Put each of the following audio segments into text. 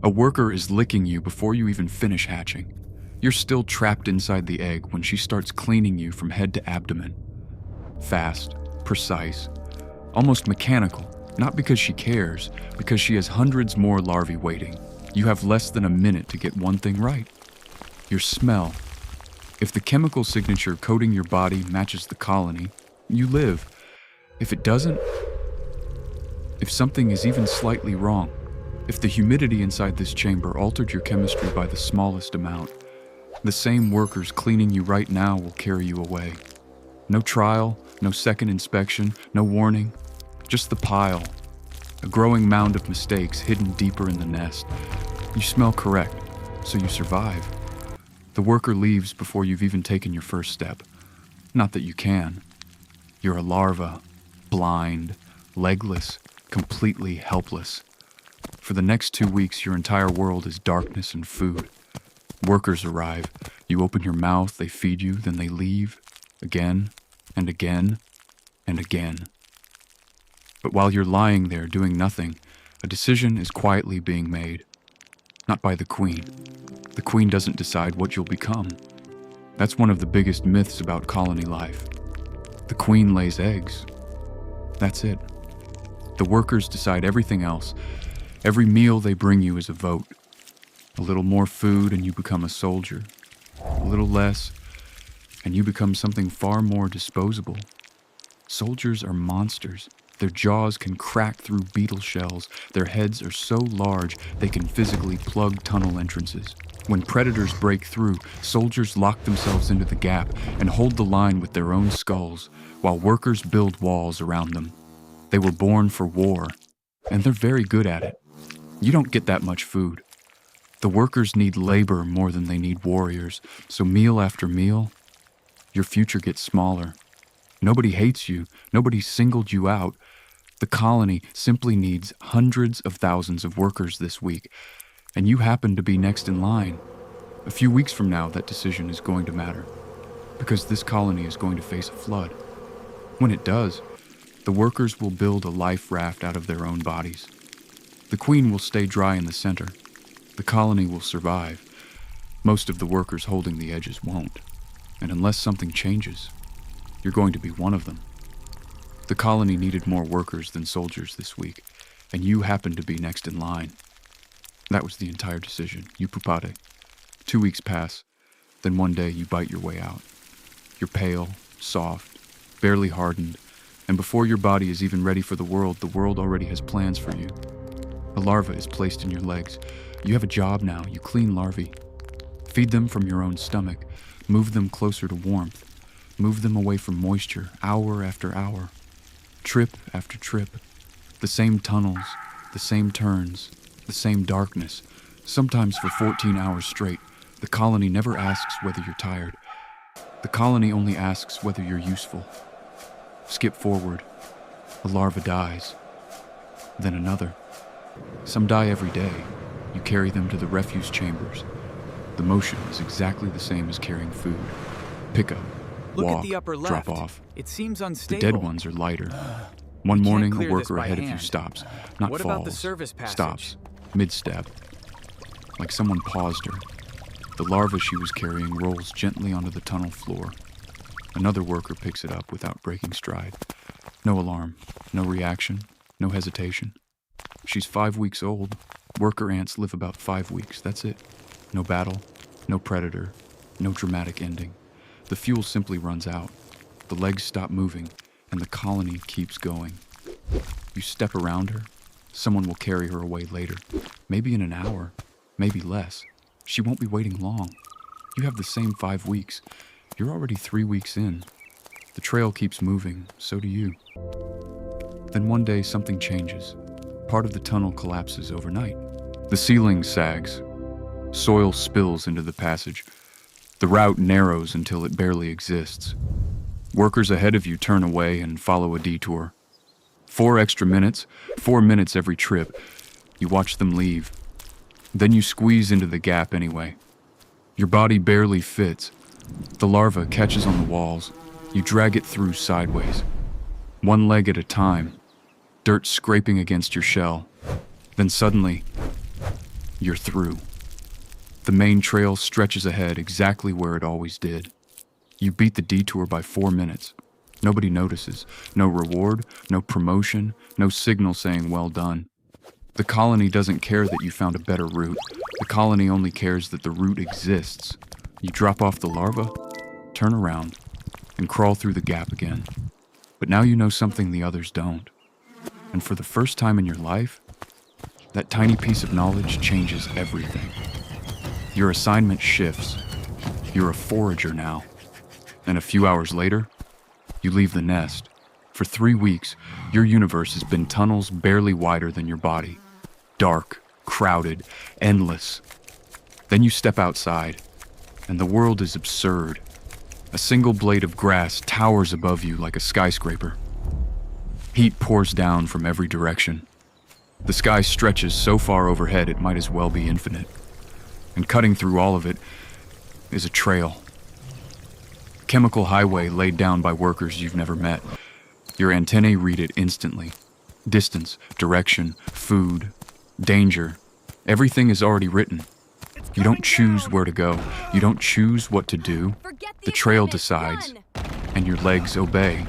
A worker is licking you before you even finish hatching. You're still trapped inside the egg when she starts cleaning you from head to abdomen. Fast, precise, almost mechanical, not because she cares, because she has hundreds more larvae waiting. You have less than a minute to get one thing right. Your smell. If the chemical signature coating your body matches the colony, you live. If it doesn't, if something is even slightly wrong, if the humidity inside this chamber altered your chemistry by the smallest amount, the same workers cleaning you right now will carry you away. No trial, no second inspection, no warning, just the pile. A growing mound of mistakes hidden deeper in the nest. You smell correct, so you survive. The worker leaves before you've even taken your first step. Not that you can. You're a larva, blind, legless, completely helpless. For the next 2 weeks, your entire world is darkness and food. Workers arrive. You open your mouth, they feed you, then they leave. Again, and again, and again. But while you're lying there doing nothing, a decision is quietly being made. Not by the queen. The queen doesn't decide what you'll become. That's one of the biggest myths about colony life. The queen lays eggs. That's it. The workers decide everything else. Every meal they bring you is a vote. A little more food and you become a soldier. A little less, and you become something far more disposable. Soldiers are monsters. Their jaws can crack through beetle shells. Their heads are so large they can physically plug tunnel entrances. When predators break through, soldiers lock themselves into the gap and hold the line with their own skulls, while workers build walls around them. They were born for war, and they're very good at it. You don't get that much food. The workers need labor more than they need warriors, so meal after meal, your future gets smaller. Nobody hates you. Nobody singled you out. The colony simply needs hundreds of thousands of workers this week, and you happen to be next in line. A few weeks from now, that decision is going to matter, because this colony is going to face a flood. When it does, the workers will build a life raft out of their own bodies. The queen will stay dry in the center. The colony will survive. Most of the workers holding the edges won't. And unless something changes, you're going to be one of them. The colony needed more workers than soldiers this week, and you happened to be next in line. That was the entire decision. You pupate. 2 weeks pass, then one day you bite your way out. You're pale, soft, barely hardened, and before your body is even ready for the world already has plans for you. A larva is placed in your legs. You have a job now. You clean larvae. Feed them from your own stomach. Move them closer to warmth. Move them away from moisture, hour after hour. Trip after trip. The same tunnels, the same turns, the same darkness. Sometimes for 14 hours straight. The colony never asks whether you're tired. The colony only asks whether you're useful. Skip forward. A larva dies. Then another. Some die every day. You carry them to the refuse chambers. The motion is exactly the same as carrying food. Pick up, Look walk, at the upper left. drop off. It seems The unstable. dead ones are lighter. One We can't morning, clear a this worker by ahead of you hand. stops, not What falls, about the service passage? stops, mid-step. Like someone paused her. The larva she was carrying rolls gently onto the tunnel floor. Another worker picks it up without breaking stride. No alarm, no reaction, no hesitation. She's 5 weeks old. Worker ants live about 5 weeks, that's it. No battle, no predator, no dramatic ending. The fuel simply runs out. The legs stop moving, and the colony keeps going. You step around her, someone will carry her away later. Maybe in an hour, maybe less. She won't be waiting long. You have the same 5 weeks. You're already 3 weeks in. The trail keeps moving, so do you. Then one day something changes. Part of the tunnel collapses overnight. The ceiling sags. Soil spills into the passage. The route narrows until it barely exists. Workers ahead of you turn away and follow a detour. 4 extra minutes, 4 minutes every trip. You watch them leave. Then you squeeze into the gap anyway. Your body barely fits. The larva catches on the walls. You drag it through sideways. One leg at a time. Dirt scraping against your shell. Then suddenly, You're through. The main trail stretches ahead exactly where it always did. You beat the detour by 4 minutes. Nobody notices. No reward, no promotion, no signal saying well done. The colony doesn't care that you found a better route. The colony only cares that the route exists. You drop off the larva, turn around, and crawl through the gap again. But now you know something the others don't. And for the first time in your life, that tiny piece of knowledge changes everything. Your assignment shifts. You're a forager now. And a few hours later, you leave the nest. For 3 weeks, your universe has been tunnels barely wider than your body. Dark, crowded, endless. Then you step outside, and the world is absurd. A single blade of grass towers above you like a skyscraper. Heat pours down from every direction. The sky stretches so far overhead it might as well be infinite. And cutting through all of it is a trail. Chemical highway laid down by workers you've never met. Your antennae read it instantly. Distance, direction, food, danger. Everything is already written. You don't choose where to go. You don't choose what to do. The trail decides, and your legs obey.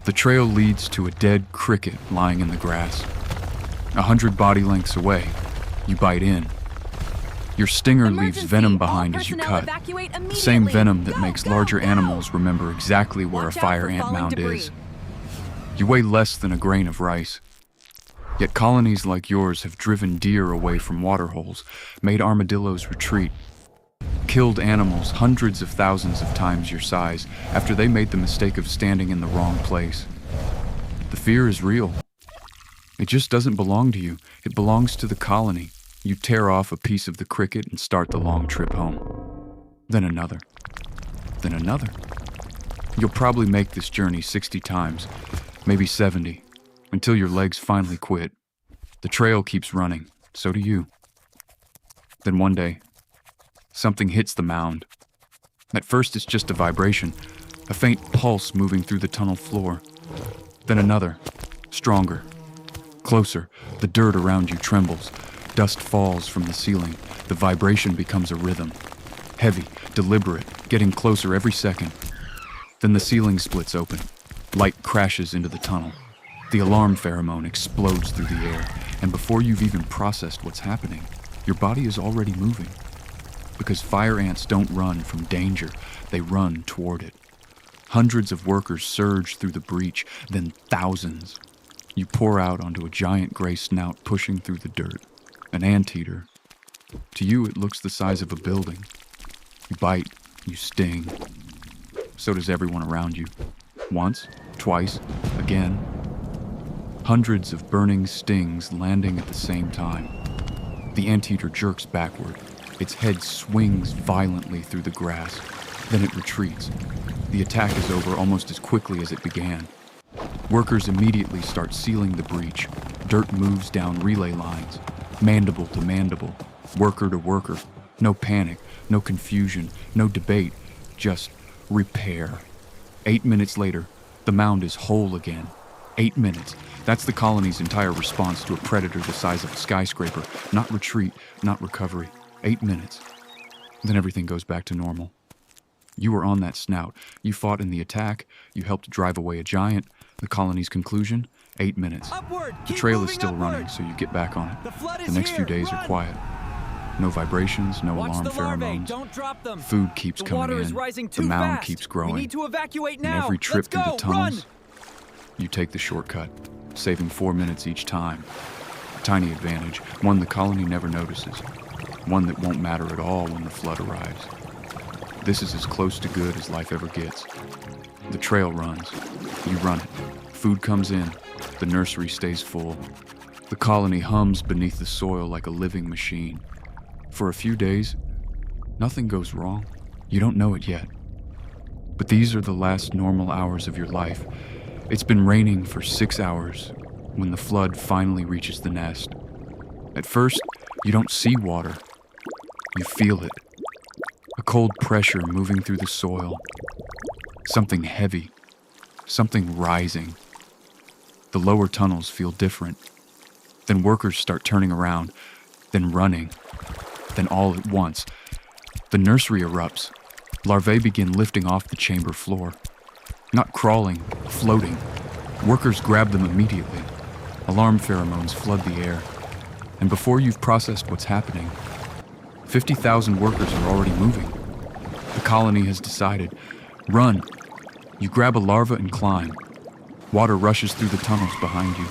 The trail leads to a dead cricket lying in the grass. 100 body lengths away, you bite in. Your stinger leaves venom behind as you cut. The same venom that makes larger animals remember exactly where a fire ant mound is. You weigh less than a grain of rice. Yet colonies like yours have driven deer away from waterholes, made armadillos retreat, killed animals hundreds of thousands of times your size after they made the mistake of standing in the wrong place. The fear is real. It just doesn't belong to you. It belongs to the colony. You tear off a piece of the cricket and start the long trip home. Then another. Then another. You'll probably make this journey 60 times, maybe 70, until your legs finally quit. The trail keeps running, so do you. Then one day, something hits the mound. At first it's just a vibration, a faint pulse moving through the tunnel floor. Then another, stronger, closer. The dirt around you trembles. Dust falls from the ceiling. The vibration becomes a rhythm. Heavy, deliberate, getting closer every second. Then the ceiling splits open. Light crashes into the tunnel. The alarm pheromone explodes through the air, and before you've even processed what's happening, your body is already moving. Because fire ants don't run from danger, they run toward it. Hundreds of workers surge through the breach, then thousands. You pour out onto a giant gray snout pushing through the dirt. An anteater. To you, it looks the size of a building. You bite, you sting. So does everyone around you. Once, twice, again. Hundreds of burning stings landing at the same time. The anteater jerks backward. Its head swings violently through the grass. Then it retreats. The attack is over almost as quickly as it began. Workers immediately start sealing the breach. Dirt moves down relay lines. Mandible to mandible, worker to worker. No panic, no confusion, no debate, just repair. 8 minutes later, the mound is whole again. 8 minutes. That's the colony's entire response to a predator the size of a skyscraper. Not retreat, not recovery. 8 minutes. Then everything goes back to normal. You were on that snout. You fought in the attack. You helped drive away a giant. The colony's conclusion? 8 minutes. The trail is still running, so you get back on it. The next few days are quiet. No vibrations, no alarm pheromones. Food keeps coming in. The mound keeps growing. And every trip through the tunnels, you take the shortcut, saving 4 minutes each time. A tiny advantage, one the colony never notices. One that won't matter at all when the flood arrives. This is as close to good as life ever gets. The trail runs. You run it. Food comes in. The nursery stays full. The colony hums beneath the soil like a living machine. For a few days, nothing goes wrong. You don't know it yet. But these are the last normal hours of your life. It's been raining for 6 hours when the flood finally reaches the nest. At first, you don't see water. You feel it. A cold pressure moving through the soil. Something heavy. Something rising. The lower tunnels feel different. Then workers start turning around. then running, then all at once. The nursery erupts. Larvae begin lifting off the chamber floor. Not crawling, floating. Workers grab them immediately. Alarm pheromones flood the air. And before you've processed what's happening, 50,000 workers are already moving. The colony has decided. Run. You grab a larva and climb. Water rushes through the tunnels behind you.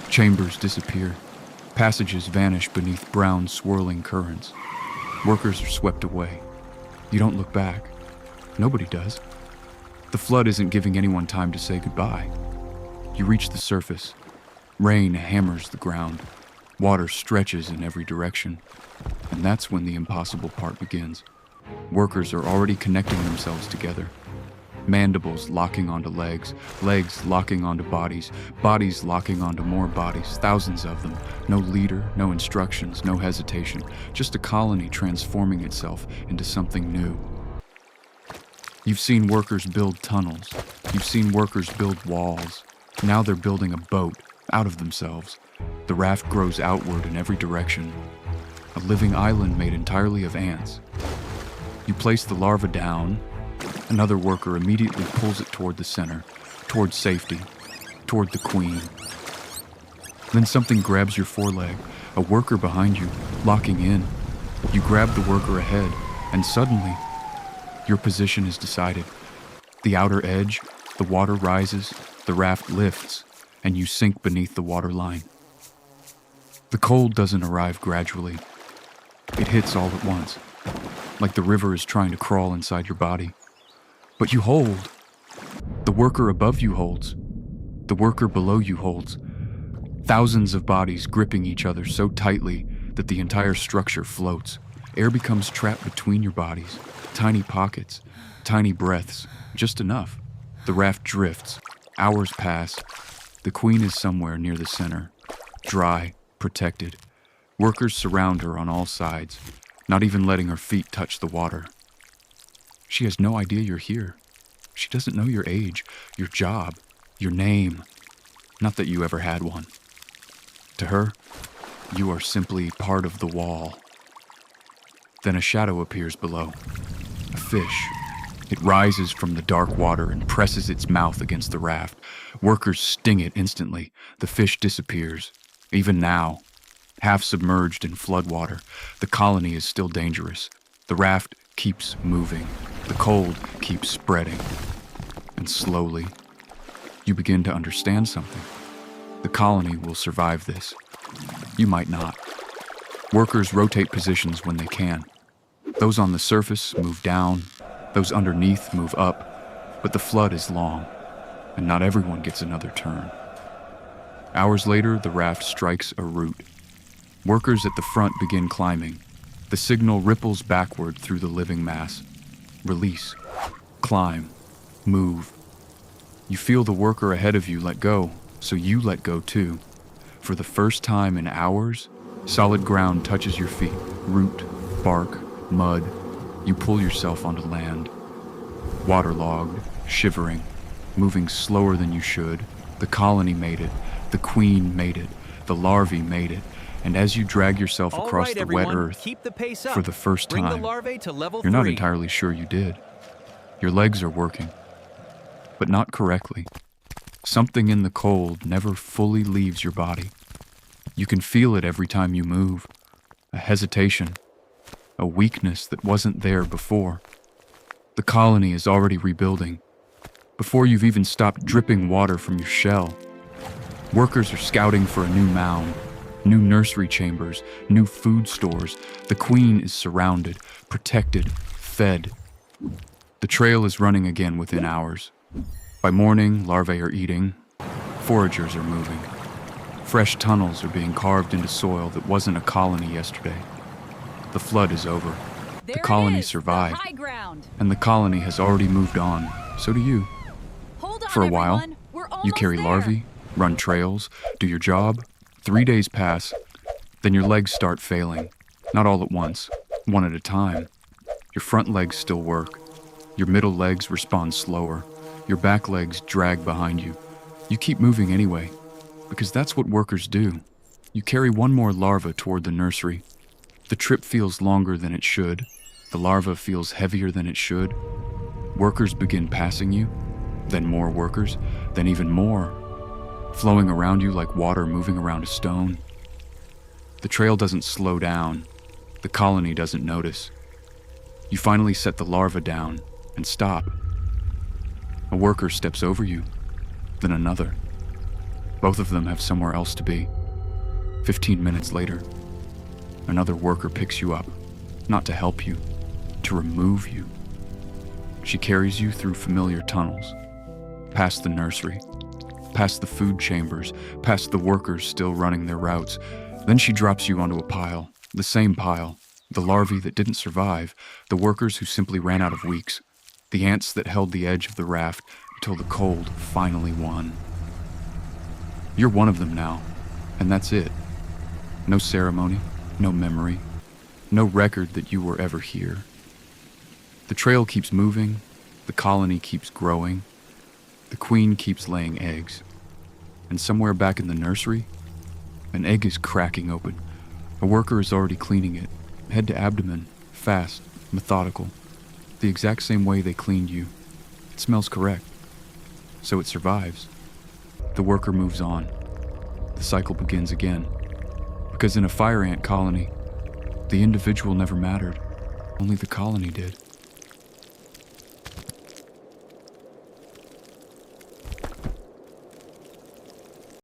Chambers disappear. Passages vanish beneath brown, swirling currents. Workers are swept away. You don't look back. Nobody does. The flood isn't giving anyone time to say goodbye. You reach the surface. Rain hammers the ground. Water stretches in every direction. And that's when the impossible part begins. Workers are already connecting themselves together. Mandibles locking onto legs, legs locking onto bodies, bodies locking onto more bodies, thousands of them. No leader, no instructions, no hesitation. Just a colony transforming itself into something new. You've seen workers build tunnels. You've seen workers build walls. Now they're building a boat out of themselves. The raft grows outward in every direction. A living island made entirely of ants. You place the larva down. Another worker immediately pulls it toward the center, toward safety, toward the queen. Then something grabs your foreleg, a worker behind you, locking in. You grab the worker ahead, and suddenly, your position is decided. The outer edge, the water rises, the raft lifts, and you sink beneath the waterline. The cold doesn't arrive gradually. It hits all at once, like the river is trying to crawl inside your body. But you hold. The worker above you holds. The worker below you holds. Thousands of bodies gripping each other so tightly that the entire structure floats. Air becomes trapped between your bodies. Tiny pockets, tiny breaths, just enough. The raft drifts. Hours pass. The queen is somewhere near the center. Dry, protected. Workers surround her on all sides, not even letting her feet touch the water. She has no idea you're here. She doesn't know your age, your job, your name. Not that you ever had one. To her, you are simply part of the wall. Then a shadow appears below. A fish. It rises from the dark water and presses its mouth against the raft. Workers sting it instantly. The fish disappears. Even now, half submerged in floodwater, the colony is still dangerous. The raft keeps moving. The cold keeps spreading. And slowly, you begin to understand something. The colony will survive this. You might not. Workers rotate positions when they can. Those on the surface move down. Those underneath move up. But the flood is long, and not everyone gets another turn. Hours later, the raft strikes a root. Workers at the front begin climbing. The signal ripples backward through the living mass. Release. Climb. Move. You feel the worker ahead of you let go, so you let go too. For the first time in hours, solid ground touches your feet. Root, bark, mud. You pull yourself onto land. Waterlogged, shivering, moving slower than you should. The colony made it. The queen made it. The larvae made it. And as you drag yourself across the wet earth, for the first time, you're not entirely sure you did. Your legs are working, but not correctly. Something in the cold never fully leaves your body. You can feel it every time you move. A hesitation, a weakness that wasn't there before. The colony is already rebuilding, before you've even stopped dripping water from your shell. Workers are scouting for a new mound. New nursery chambers, new food stores. The queen is surrounded, protected, fed. The trail is running again within hours. By morning, larvae are eating. Foragers are moving. Fresh tunnels are being carved into soil that wasn't a colony yesterday. The flood is over. The colony survived. And the colony has already moved on. So do you. For a while, you carry larvae, run trails, do your job. 3 days pass, then your legs start failing. Not all at once, one at a time. Your front legs still work. Your middle legs respond slower. Your back legs drag behind you. You keep moving anyway, because that's what workers do. You carry one more larva toward the nursery. The trip feels longer than it should. The larva feels heavier than it should. Workers begin passing you, then more workers, then even more, flowing around you like water moving around a stone. The trail doesn't slow down. The colony doesn't notice. You finally set the larva down and stop. A worker steps over you, then another. Both of them have somewhere else to be. 15 minutes later, another worker picks you up, not to help you, to remove you. She carries you through familiar tunnels, past the nursery, past the food chambers, past the workers still running their routes. Then she drops you onto a pile, the same pile, the larvae that didn't survive, the workers who simply ran out of weeks, the ants that held the edge of the raft until the cold finally won. You're one of them now, and that's it. No ceremony, no memory, no record that you were ever here. The trail keeps moving, the colony keeps growing, the queen keeps laying eggs, and somewhere back in the nursery, an egg is cracking open. A worker is already cleaning it, head to abdomen, fast, methodical, the exact same way they cleaned you. It smells correct, so it survives. The worker moves on. The cycle begins again, because in a fire ant colony, the individual never mattered, only the colony did.